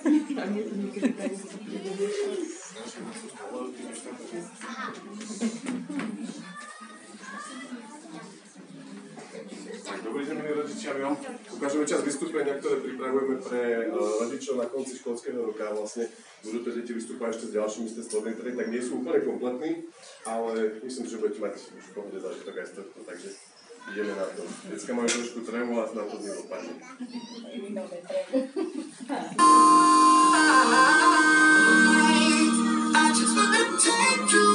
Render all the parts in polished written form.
A mne to niekedy tak príde. Dobrý deň, milí rodičia. My vám ukážeme časť vystúpenia, ktoré pripravujeme pre rodičov na konci školského roka. Vlastne budú to deti vystúpať ešte s ďalšími z testovými, ktoré tak nie sú úplne kompletní, ale myslím, že budete mať už v pohode zážitok aj z tohto, takže ideme na to. Decka majú trošku trému a na to z nich dopadne. I just wanna take you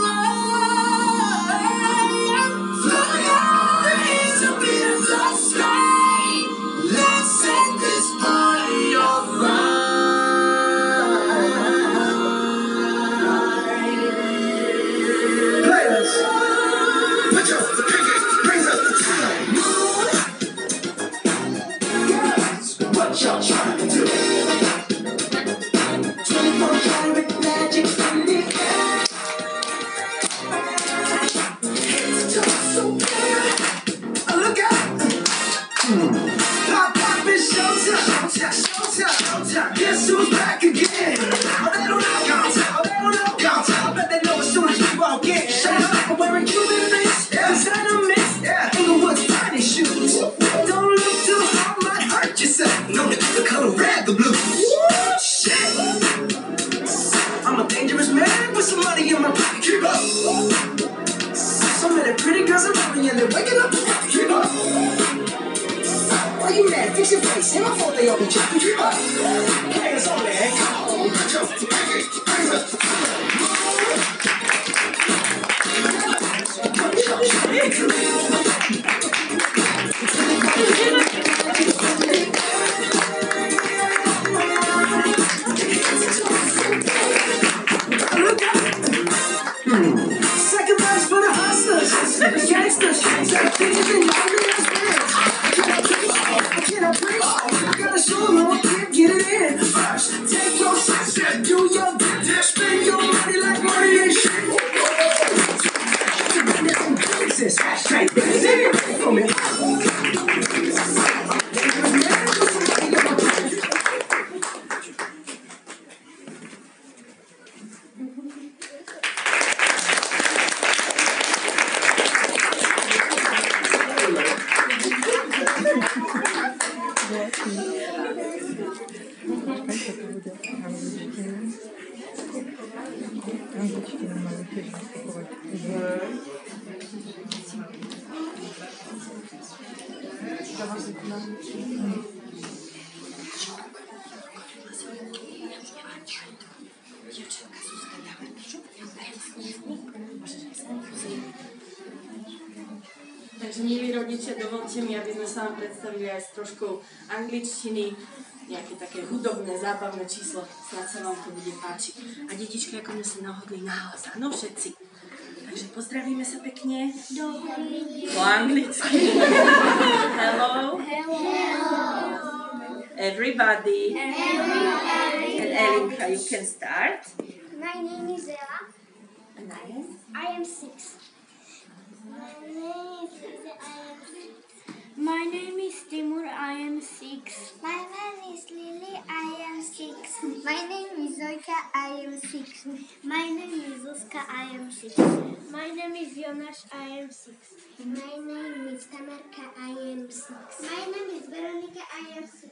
y'all trying to do? 24 karat magic in the air. It's just so good. Look out! Pop is showtime. Guess who's back again? Oh, they don't know. I bet they know as soon as we walk in. Shut up, I'm wearing Cuban links. Designer mix. Inglewood's finest shoes. Don't look too hard, might hurt yourself. No, the color red, the blue. Shit. I'm a dangerous man with some money in my pocket. Keep up. So many pretty girls around me and they're waking up. Keep up. Why you mad? Fix your face. Ain't my fault they all be jumping. Keep up. Players only. Second verse for the hustlers, the gangsters, the bitches in your Can I preach? I gotta show them I can't get it in. First, take your shit, do your bit, spend your money like money ain't shit. Straight for me. Takže milí rodičia, dovolte mi, aby sme sa vám predstavili aj s troškou angličtiny, nejaké také hudobné, zábavné číslo, snad sa vám to bude páčiť. A detičky, ako mňa sa nahodli nahlas, áno všetci. Takže pozdravíme sa pekne. Po anglicky. Hello. Everybody. And Elinka, you can start. My name is Ella. And I am 6. My name is Timur. I am 6. My name is Lily. I am 6. My name is Zoika. I am 6. My name is Zuzka. I am 6. My name is Jonas. I am 6. My name is Tamarka. I am 6. My name is Veronica. I am 6.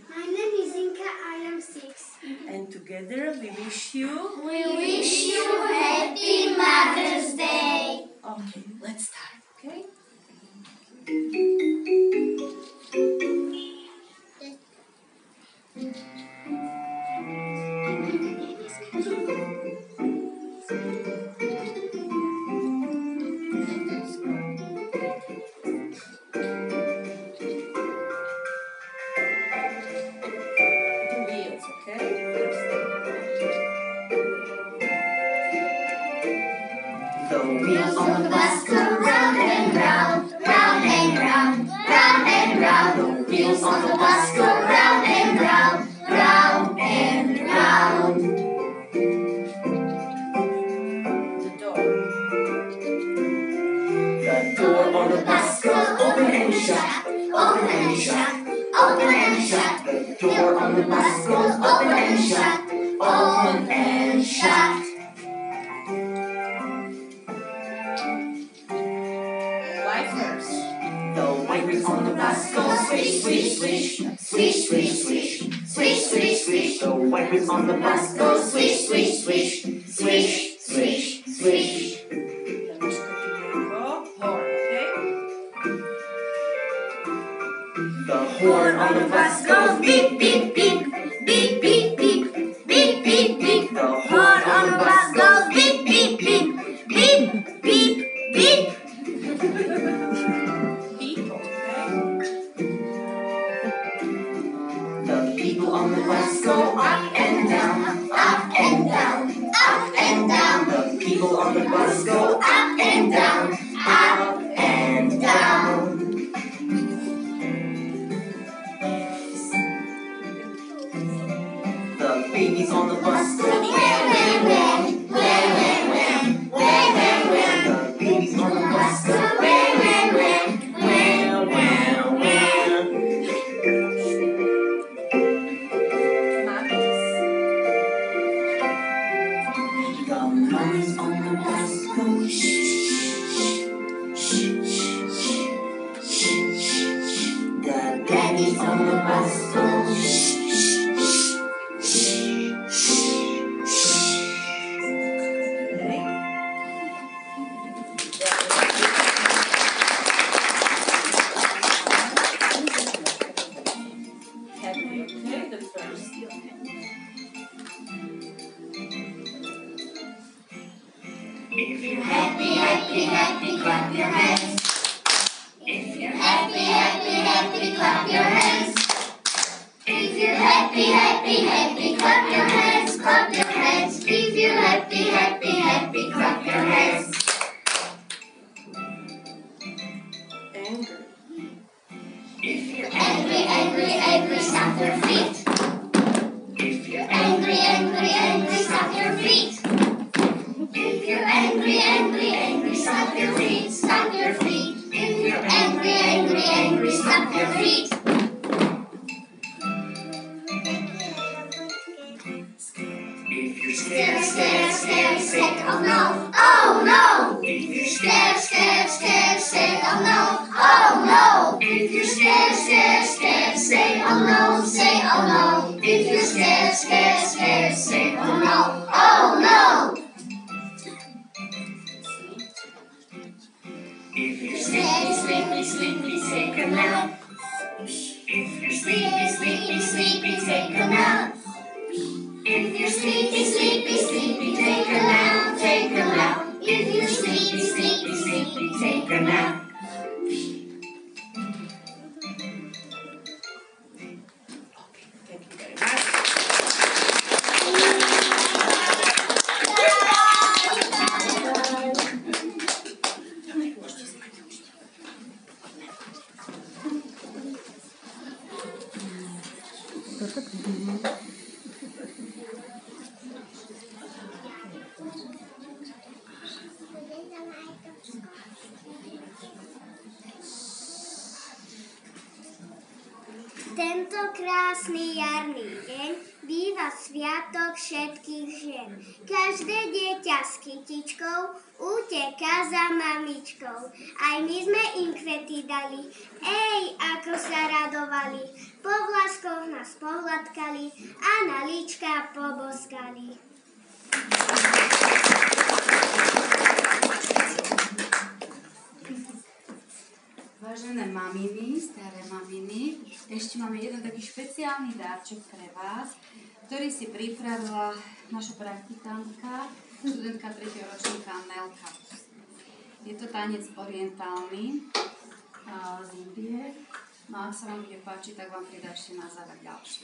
My name is Inka. I am 6. And together we wish you Happy Mother's Day. Okay, let's start, okay? Wheels, okay? The wheels on the bus go round and round, round and round, round and round. The wheels on the bus go round and round, round and round. The door on the bus goes open and shut, open and shut, open and shut. The door on the bus goes open and shut, open and shut. Lifers. The wipers on the bus go swish, swish, swish, swish, swish, swish, swish, swish, swish. The wipers on the bus go swish, swish, swish, swish, swish, swish. The horn on the bus goes beep, beep, beep, beep, beep, beep, beep, beep, beep. The horn on the bus goes beep, beep, beep, beep, beep, beep. The people on the bus go up and down, up and down, up and down. The people on the bus go up and down, up and down. The babies on the bus go where, where, where, where, where, where, where, where. The babies on the bus go where, where, where, where, where, where. The mummies on the bus go shh, shh, shh, shh, shh, shh. The daddies on the bus go shh, shh, shh, shh, shh. Okay, the first. If you're happy, happy, happy, clap your hands. If you're happy, happy, happy, clap your hands. If you're happy, happy, happy, clap your hands, clap your hands. If you're happy, happy, happy, clap your hands. Angry. If you're angry, angry, angry, stamp your feet. If you're angry, angry, angry, stamp your feet. If you're angry, angry, angry, stamp your feet, stamp your feet. If you're angry, angry, angry, stamp your feet. If you're scared, scared, scared, say oh no, oh no. If you're scared, scared, scared, say oh no, oh no. If you're scared, scared, scared, say oh no, say oh no. If you're scared, scared, scared, say oh no, oh no. If you're sleepy, sleepy, sleepy, take a nap. If you're sleepy, sleepy, sleepy, take a nap. If you're sleepy, sleepy, sleepy, take a nap, take a nap. If you're sleepy, sleepy, sleepy, take a nap. Thank you very Tento krásny jarný deň býva sviatok všetkých žien. Každé dieťa s kytičkou uteká za mamičkou. Aj my sme im kvety dali, ako sa radovali. Po vlaskoch nás pohľadkali a na líčka poboskali. Vážené maminy, staré maminy, ešte máme jeden taký špeciálny dárček pre vás, ktorý si pripravila naša praktikantka, študentka 3. ročníka Nelka. Je to tanec orientálny z Indie. No ak sa vám bude páčiť, tak vám pridá ešte na záver ďalší.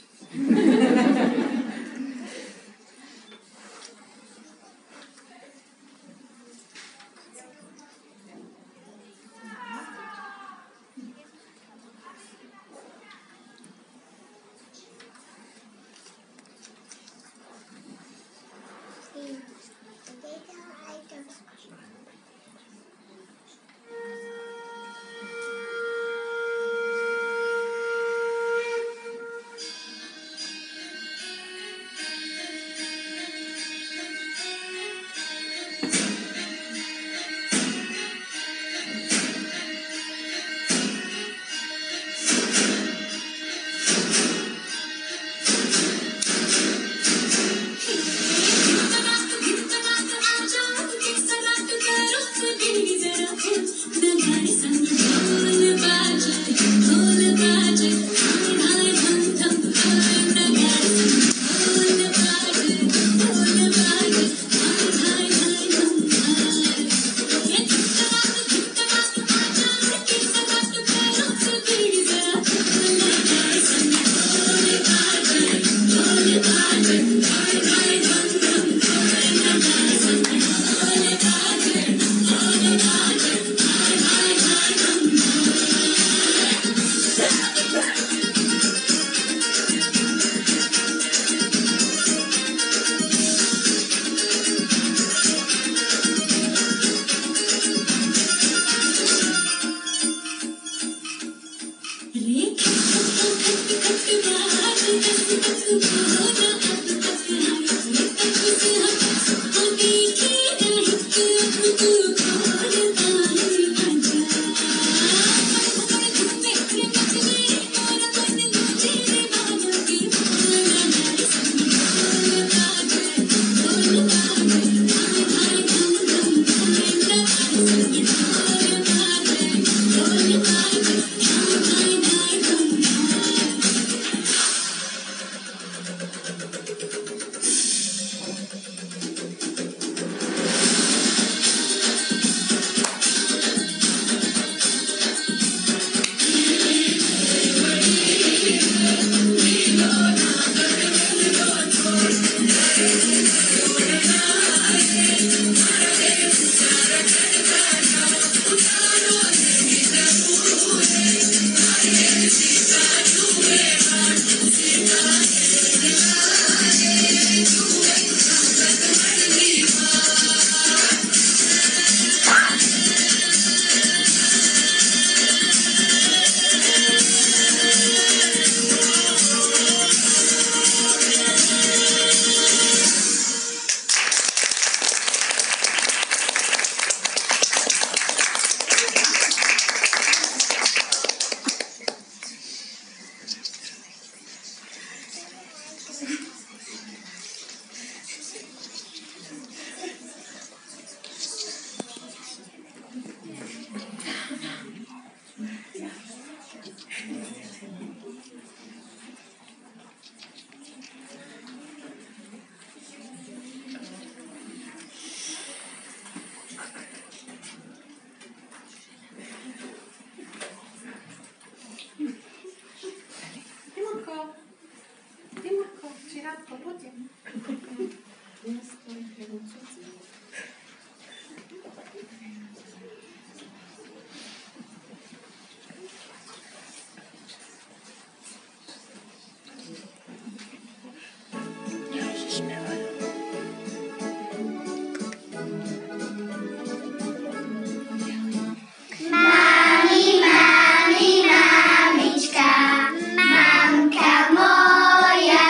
Timurko, Čirátko, poďte. Mamka moja,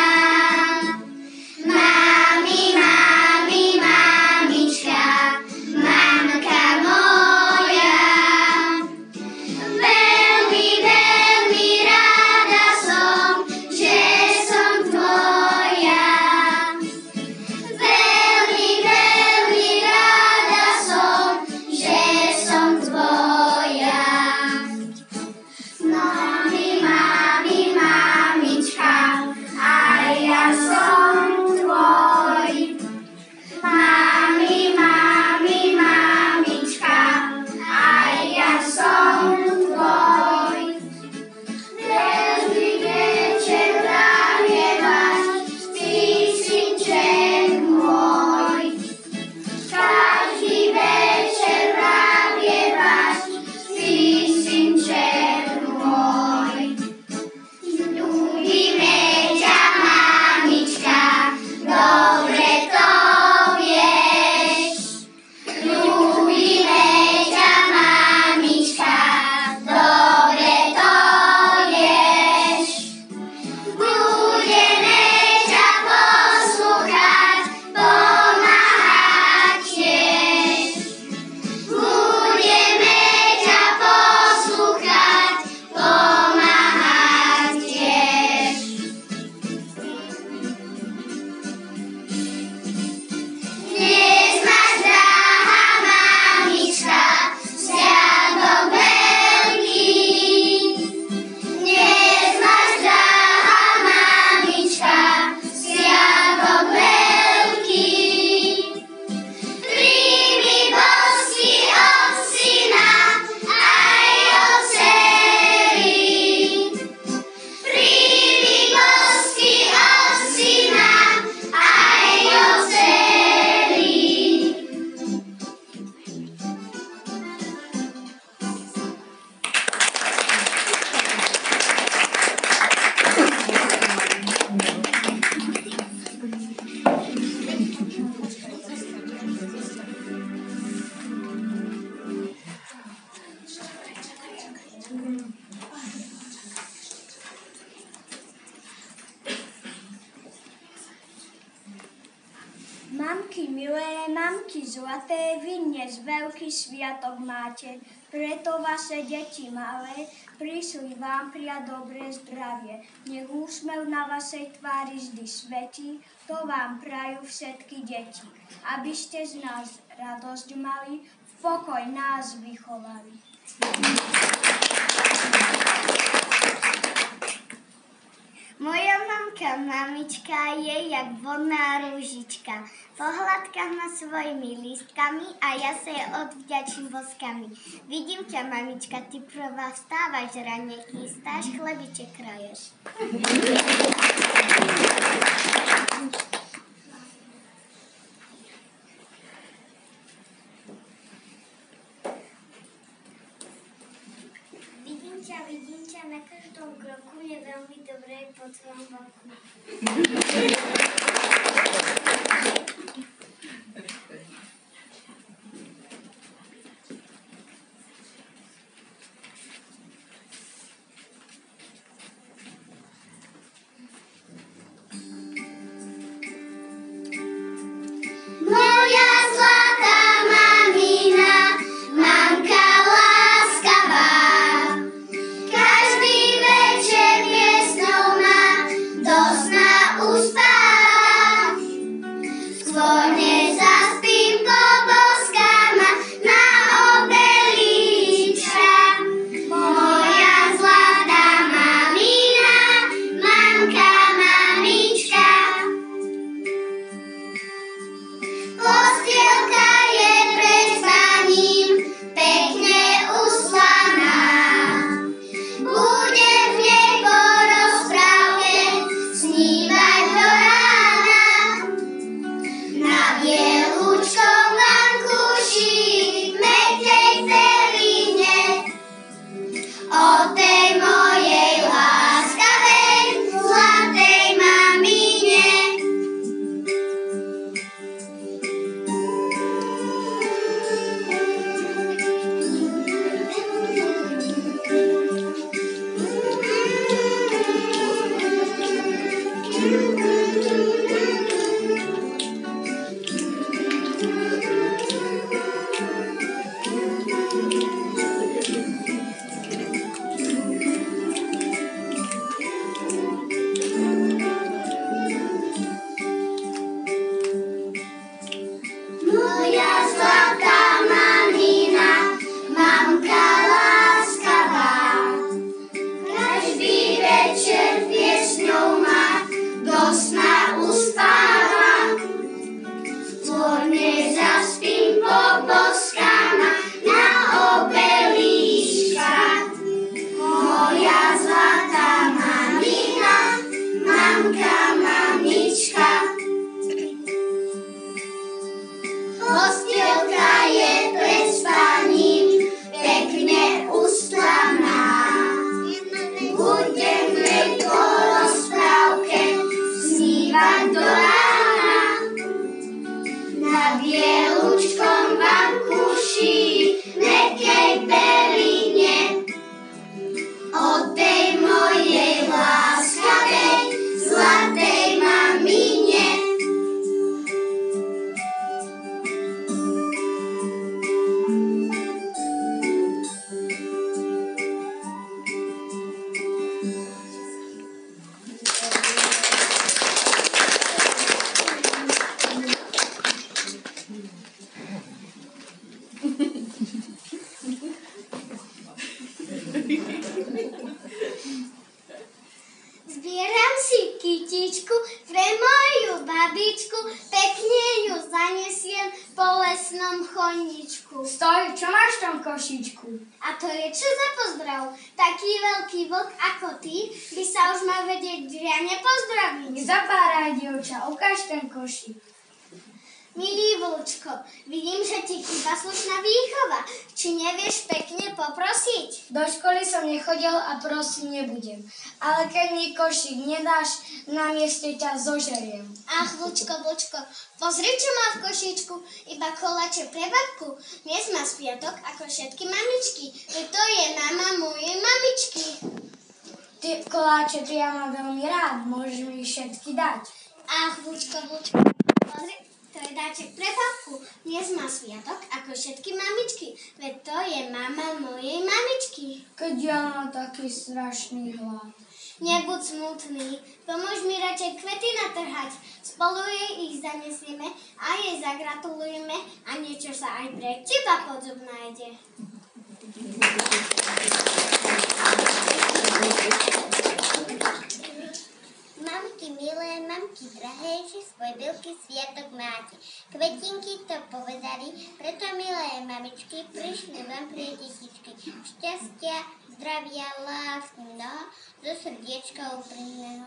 Mamky, milé mamky, zlaté vy dnes veľký sviatok máte, preto vaše deti malé prišli vám prijať dobré zdravie. Nech úsmev na vašej tvári vždy svetí, to vám prajú všetky deti. Aby ste z nás radosť mali, v pokoj nás vychovali. Moja mamka, mamička, je jak vodná rúžička. Pohľadka ma svojimi lístkami a ja sa jej odvďačím boskami. Vidím ťa, mamička, ty prvá vstávaš, rane chystáš, chlebiček kraješ. Vidím ťa na každom kroku, je veľmi dobré po tvojom boku. Moja zlatá mamina, mamka láskavá, každý večer piesňou ma do sna uspáva. Skôr nezaspím, poboská ma na obelíčka. Moja zlatá mamina, mamka, mamička. Postielka je pred spaním pekne uslaná. Budem v nej po rozprávke snívať do rána. Na bielúčkom vankúši v mäkkej perine o tej mojej láskavej zlatej mamine. Moja zlatá mamina, mamka láskavá, každý večer piesňou ma do sna uspáva. Skôr nezaspím, poboská ma na obelíčka. Moja zlatá mamina, mamka, mamička. Postielka je pred spaním pekne ustlaná. Budem v nej po rozprávke snívať do rána. Na bielúčkom vankúši v mäkkej perine o tej mojej láskavej zlatej mamine. Zbieram si kytičku pre moju babičku, pekne ju zanesiem po lesnom chodníčku. Stoj, čo máš v tom košíčku? A to je čo za pozdrav? Taký veľký vlk ako ty by sa už mal vedieť riadne pozdraviť. Nezapáraj, dievča, ukáž ten košík. Milý vlčko, vidím, že ti chýba slušná výchova. Či nevieš pekne poprosiť? Do školy som nechodil a prosiť nebudem. Ale keď mi košík nedáš, na mieste ťa zožeriem. Ach, vlčko, pozri, čo má v košíčku. Iba koláče pre babku. Dnes má sviatok ako všetky mamičky. To je mama mojej mamičky. Ty koláče, ja mám veľmi rád, môžeš mi všetky dať. Ach, vlčko, pozri, To je dáček pre babku. Dnes má sviatok ako všetky mamičky. Veď to je mama mojej mamičky. Keď ja mám taký strašný hlad. Nebuď smutný, pomôž mi radšej kvety natrhať. Spolu jej ich zanesieme a jej zagratulujeme a niečo sa aj pre teba pod zub nájde. Mamky milé, mamky drahé, že svoj veľký sviatok máte. Kvetinky to povedali, preto milé mamičky, prišli vám pre detičky. Šťastia, zdravia, lásky mnoho, zo srdiečka úprimného.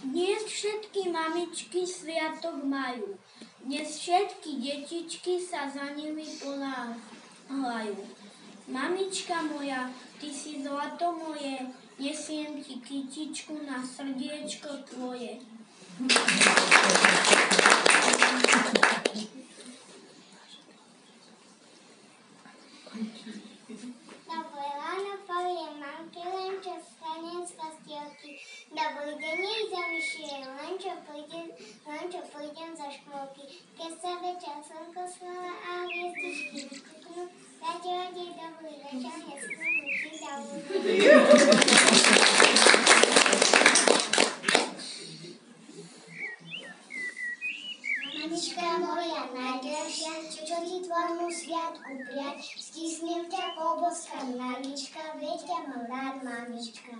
Dnes všetky mamičky sviatok majú. Dnes všetky detičky sa za nimi ponáhľajú. Mamička moja, ty si zlato moje, nesiem ti kytičku na srdiečko tvoje. Dobré ráno poviem mamke, len čo vstanem z postielky. Dobrý deň jej zavyšujem, len čo pôjdem zo škôlky. Keď sa večer slnko sláva a hviezdičky vypuknú, dáte hodej dobrý večer, nesmú ti Mamička moja najdražšia, čo ti tvojmu sviatku prijať, stisnem ťa poboskať, mamička, veď ťa mám rád, mamička.